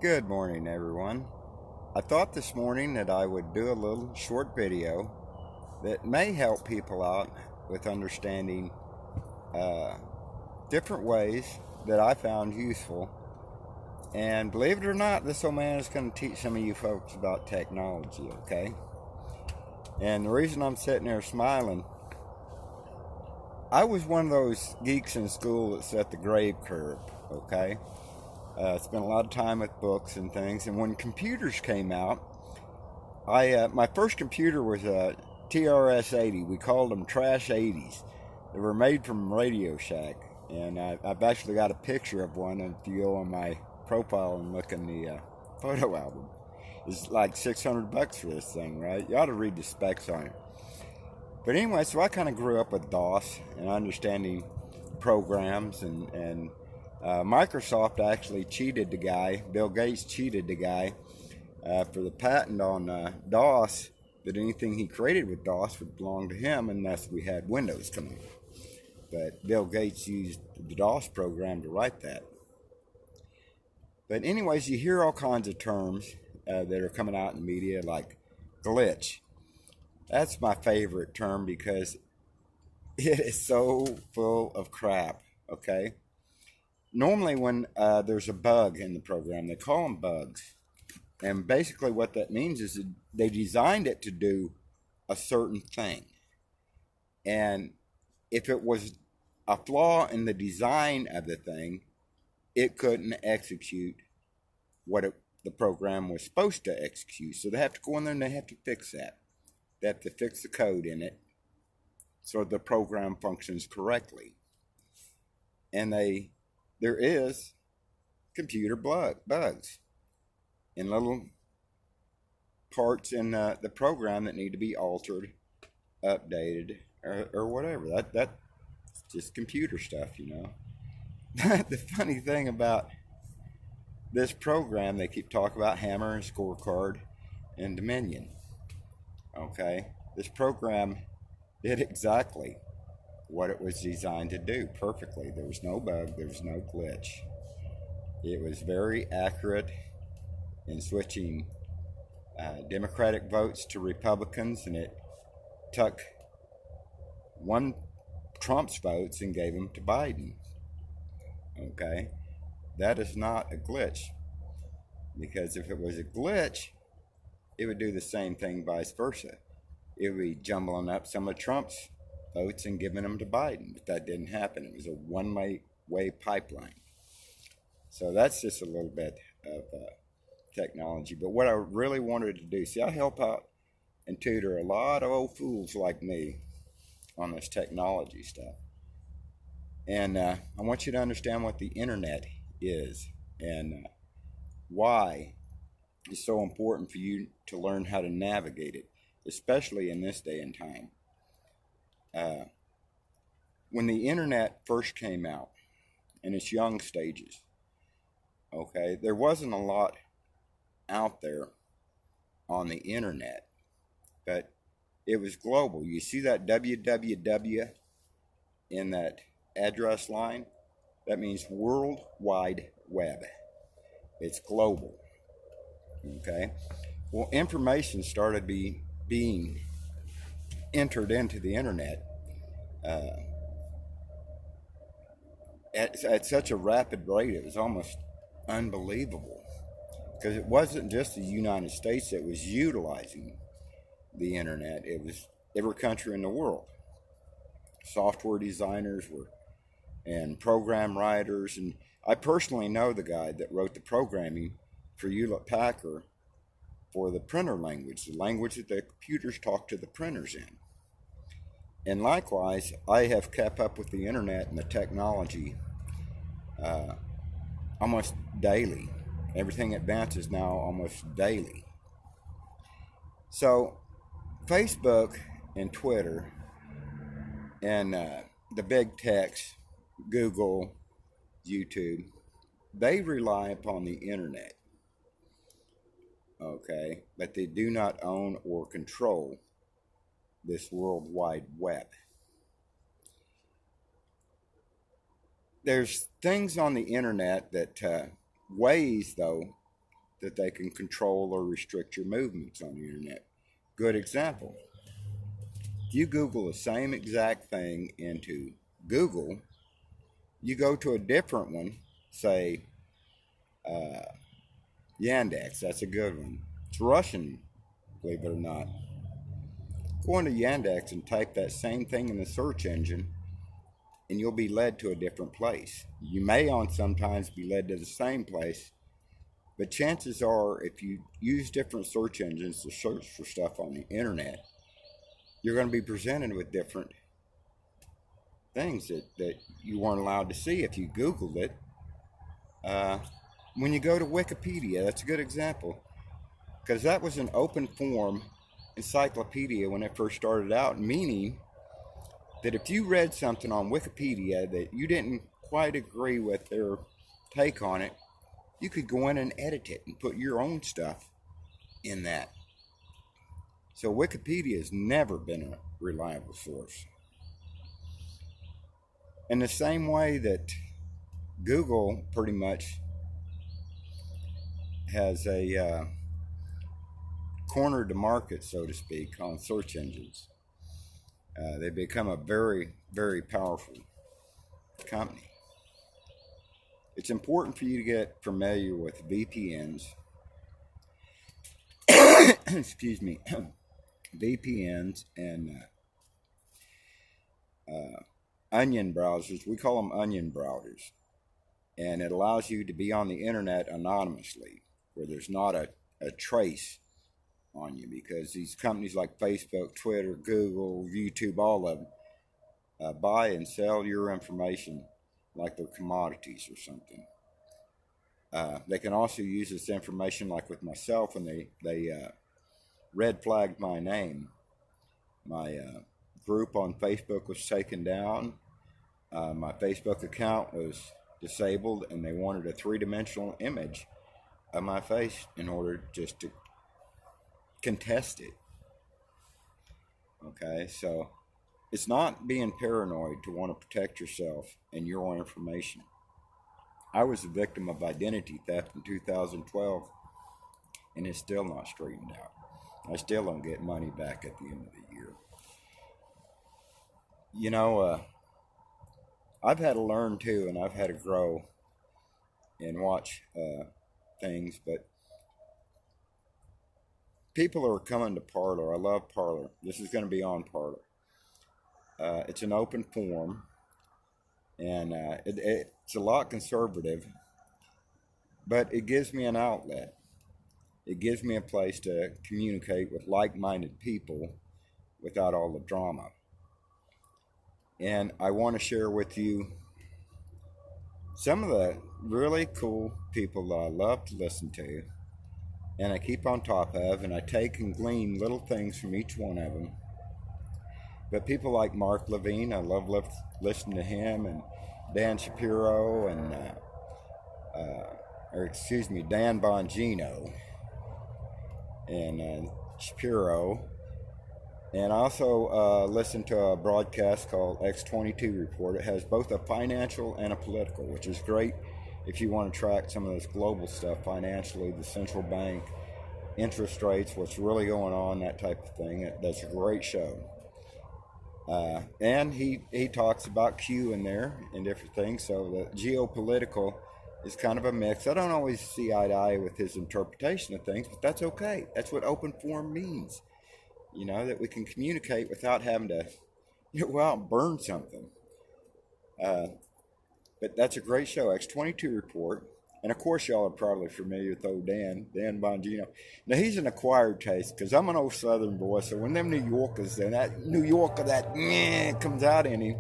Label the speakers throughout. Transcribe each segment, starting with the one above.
Speaker 1: Good morning, everyone. I thought this morning that I would do a little short video that may help people out with understanding uh, different ways that I found useful. And believe it or not, this old man is going to teach some of you folks about technology, okay? And the reason I'm sitting there smiling, I was one of those geeks in school that set the grade curve, okay? Spent a lot of time with books and things. And when computers came out, my first computer was a TRS-80. We called them Trash 80s. They were made from Radio Shack, and I've actually got a picture of one. If you go on my profile and look in the photo album, it's like $600 for this thing, right? You ought to read the specs on it. But anyway, so I kind of grew up with DOS and understanding programs, and Microsoft actually cheated the guy. Bill Gates cheated the guy for the patent on DOS, that anything he created with DOS would belong to him, and thus we had Windows coming. But Bill Gates used the DOS program to write that. But anyways, you hear all kinds of terms that are coming out in the media, like glitch. That's my favorite term because it is so full of crap, okay? Normally when there's a bug in the program, they call them bugs. And basically what that means is that they designed it to do a certain thing. And if it was a flaw in the design of the thing, it couldn't execute what the program was supposed to execute. So they have to go in there and they have to fix that. They have to fix the code in it so the program functions correctly. And there is computer bugs in little parts in the program that need to be altered, updated, or whatever. That's just computer stuff, you know. The funny thing about this program, they keep talking about Hammer and Scorecard and Dominion. Okay, this program did exactly what it was designed to do perfectly. There was no bug, there was no glitch. It was very accurate in switching Democratic votes to Republicans, and it took one Trump's votes and gave them to Biden. Okay, that is not a glitch, because if it was a glitch, it would do the same thing vice versa. It would be jumbling up some of Trump's votes and giving them to Biden. But that didn't happen. It was a one-way pipeline. So that's just a little bit of technology. But what I really wanted to do, see, I help out and tutor a lot of old fools like me on this technology stuff. And I want you to understand what the internet is and why it's so important for you to learn how to navigate it, especially in this day and time. When the internet first came out in its young stages, okay, there wasn't a lot out there on the internet, but it was global. You see that www in that address line? That means World Wide Web. It's global. Okay, well, information started being entered into the internet at such a rapid rate, it was almost unbelievable, because it wasn't just the United States that was utilizing the internet. It was every country in the world. Software designers and program writers, and I personally know the guy that wrote the programming for Hewlett Packard for the printer language, the language that the computers talk to the printers in. And likewise, I have kept up with the internet and the technology almost daily. Everything advances now almost daily. So Facebook and Twitter and the big techs, Google, YouTube, they rely upon the internet. Okay, but they do not own or control this World Wide Web. There's things on the internet that ways, though, that they can control or restrict your movements on the internet. Good example. If you Google the same exact thing into Google, you go to a different one, say Yandex, that's a good one. It's Russian, believe it or not. Go into Yandex and type that same thing in the search engine, and you'll be led to a different place. You may sometimes be led to the same place, but chances are, if you use different search engines to search for stuff on the internet, you're going to be presented with different things that you weren't allowed to see if you Googled it. When you go to Wikipedia, that's a good example, because that was an open form encyclopedia when it first started out, meaning that if you read something on Wikipedia that you didn't quite agree with their take on it, you could go in and edit it and put your own stuff in that. So Wikipedia has never been a reliable source. In the same way that Google pretty much has a cornered the market, so to speak, on search engines. They've become a very, very powerful company. It's important for you to get familiar with VPNs. Excuse me. VPNs and onion browsers. We call them onion browsers. And it allows you to be on the internet anonymously, where there's not a trace on you, because these companies like Facebook, Twitter, Google, YouTube, all of them buy and sell your information like they're commodities or something. They can also use this information, like with myself, when they red flagged my name. My group on Facebook was taken down. My Facebook account was disabled, and they wanted a three-dimensional image of my face in order just to contest it. Okay, so it's not being paranoid to want to protect yourself and your own information. I was a victim of identity theft in 2012, and it's still not straightened out. I still don't get money back at the end of the year. You know, I've had to learn too, and I've had to grow and watch things, but people are coming to Parler. I love Parler. This is going to be on Parler. It's an open forum, and it's a lot conservative, but it gives me an outlet. It gives me a place to communicate with like-minded people without all the drama. And I want to share with you some of the really cool people that I love to listen to, and I keep on top of, and I take and glean little things from each one of them. But people like Mark Levine, I love listening to him, and Dan Shapiro, and Dan Bongino, and Shapiro. And I also listen to a broadcast called X22 Report. It has both a financial and a political, which is great if you want to track some of this global stuff financially, the central bank, interest rates, what's really going on, that type of thing. That's a great show. And he talks about Q in there and different things. So the geopolitical is kind of a mix. I don't always see eye to eye with his interpretation of things, but that's okay. That's what open forum means. You know, that we can communicate without having to go out and burn something. But that's a great show, X22 Report. And of course, y'all are probably familiar with old Dan Bongino. Now, he's an acquired taste, because I'm an old Southern boy, so when them New Yorkers and that New Yorker, that comes out in him,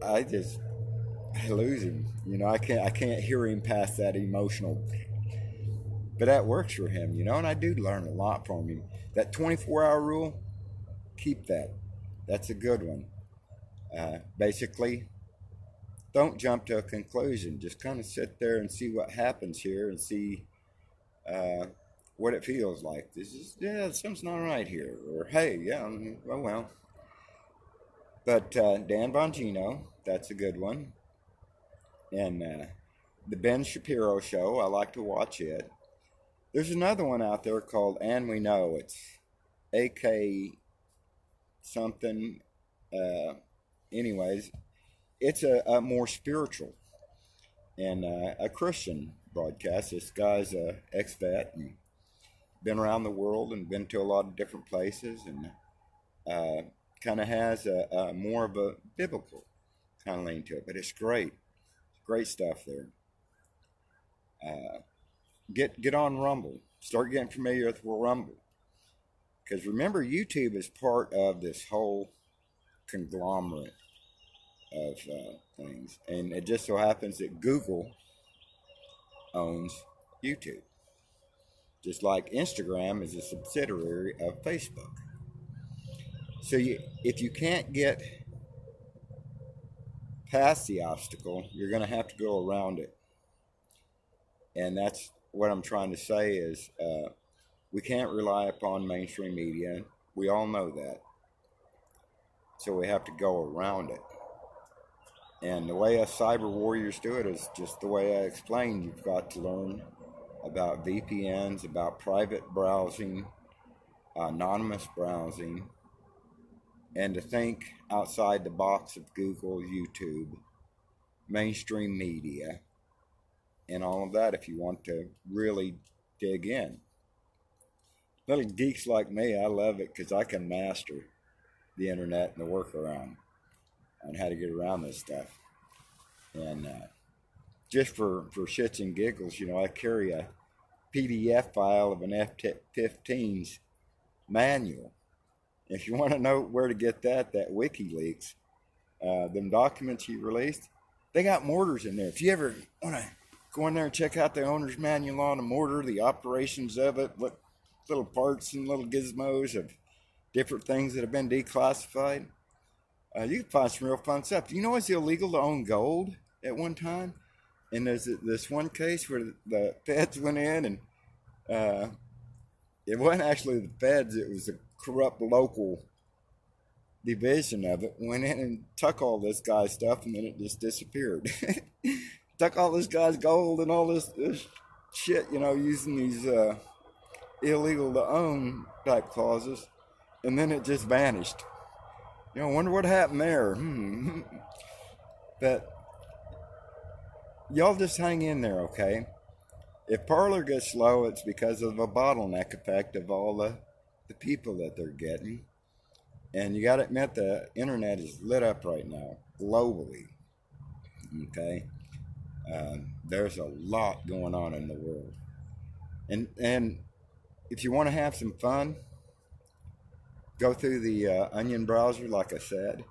Speaker 1: I lose him. You know, I can't hear him past that emotional. But that works for him, you know, and I do learn a lot from him. That 24-hour rule, keep that. That's a good one. Basically, don't jump to a conclusion. Just kind of sit there and see what happens here, and see what it feels like. Something's not right here. Or, hey, yeah, well. But Dan Bongino, that's a good one. And the Ben Shapiro Show, I like to watch it. There's another one out there called And We Know. It's AK something. Uh, Anyways, it's a more spiritual and a Christian broadcast. This guy's a ex-vet and been around the world and been to a lot of different places, and kind of has a more of a biblical kind of lean to it. But it's great, great stuff there. Get on Rumble. Start getting familiar with Rumble, because remember, YouTube is part of this whole conglomerate of things, and it just so happens that Google owns YouTube, just like Instagram is a subsidiary of Facebook. So if you can't get past the obstacle, you're going to have to go around it. And that's what I'm trying to say is we can't rely upon mainstream media. We all know that. So we have to go around it. And the way us cyber warriors do it is just the way I explained. You've got to learn about VPNs, about private browsing, anonymous browsing, and to think outside the box of Google, YouTube, mainstream media, and all of that if you want to really dig in. Little geeks like me, I love it because I can master the internet and the workaround on how to get around this stuff. And just for shits and giggles, I carry a PDF file of an F-15's manual. If you want to know where to get that WikiLeaks, them documents he released, they got mortars in there. If you ever want to go in there and check out the owner's manual on a mortar, the operations of it, what little parts and little gizmos of different things that have been declassified, you can find some real fun stuff. Do you know it's illegal to own gold at one time? And there's this one case where the feds went in and it wasn't actually the feds, it was a corrupt local division of it, went in and took all this guy's stuff, and then it just disappeared. Took all this guy's gold and all this shit, using these illegal to own type clauses, and then it just vanished. I wonder what happened there. But y'all just hang in there, okay? If Parler gets slow, it's because of a bottleneck effect of all the people that they're getting. And you got to admit the internet is lit up right now, globally. Okay? There's a lot going on in the world. And if you want to have some fun, go through the Onion browser, like I said,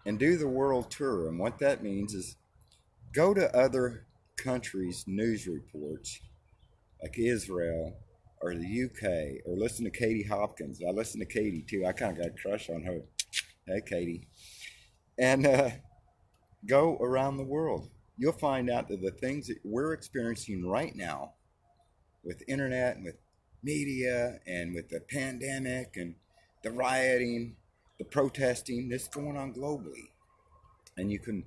Speaker 1: and do the world tour. And what that means is go to other countries' news reports, like Israel or the UK, or listen to Katie Hopkins. I listen to Katie too. I kind of got a crush on her. Hey, Katie. And go around the world. You'll find out that the things that we're experiencing right now with internet and with media and with the pandemic and the rioting, the protesting, that's going on globally. And you can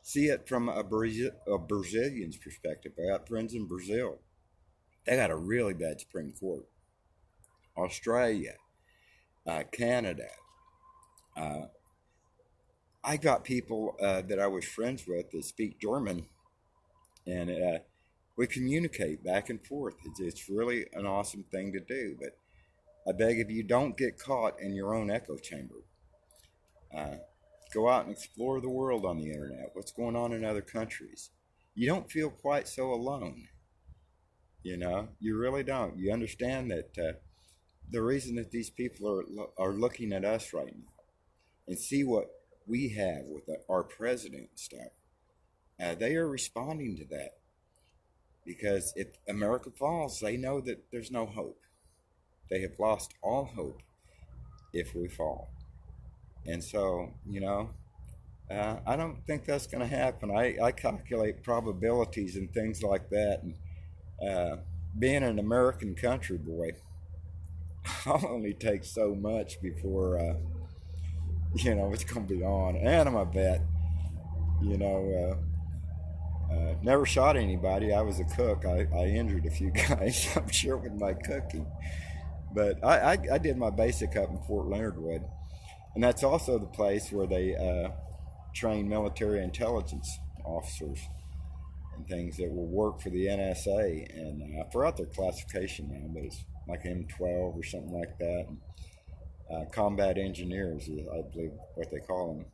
Speaker 1: see it from a Brazilian's perspective. I got friends in Brazil. They got a really bad Supreme Court. Australia, Canada. I got people that I was friends with that speak German, and we communicate back and forth. It's really an awesome thing to do, but I beg of you, don't get caught in your own echo chamber. Go out and explore the world on the internet. What's going on in other countries? You don't feel quite so alone. You really don't. You understand that the reason that these people are looking at us right now and see what we have with our president and stuff, they are responding to that. Because if America falls, they know that there's no hope. They have lost all hope if we fall. And so, I don't think that's going to happen. I calculate probabilities and things like that. And being an American country boy, I'll only take so much before, it's going to be on. And I'm a vet, Never shot anybody. I was a cook. I injured a few guys, I'm sure, with my cooking. But I did my basic up in Fort Leonard Wood. And that's also the place where they train military intelligence officers and things that will work for the NSA. And I forgot their classification now, but it's like M12 or something like that. And, combat engineers, is, I believe, what they call them.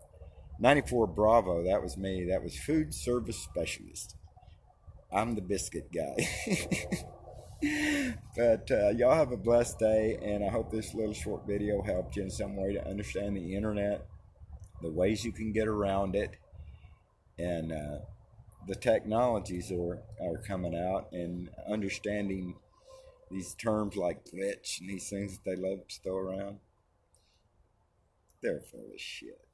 Speaker 1: 94 Bravo, that was me. That was food service specialist. I'm the biscuit guy. But y'all have a blessed day, and I hope this little short video helped you in some way to understand the internet, the ways you can get around it, and the technologies that are coming out, and understanding these terms like glitch and these things that they love to throw around. They're full of shit.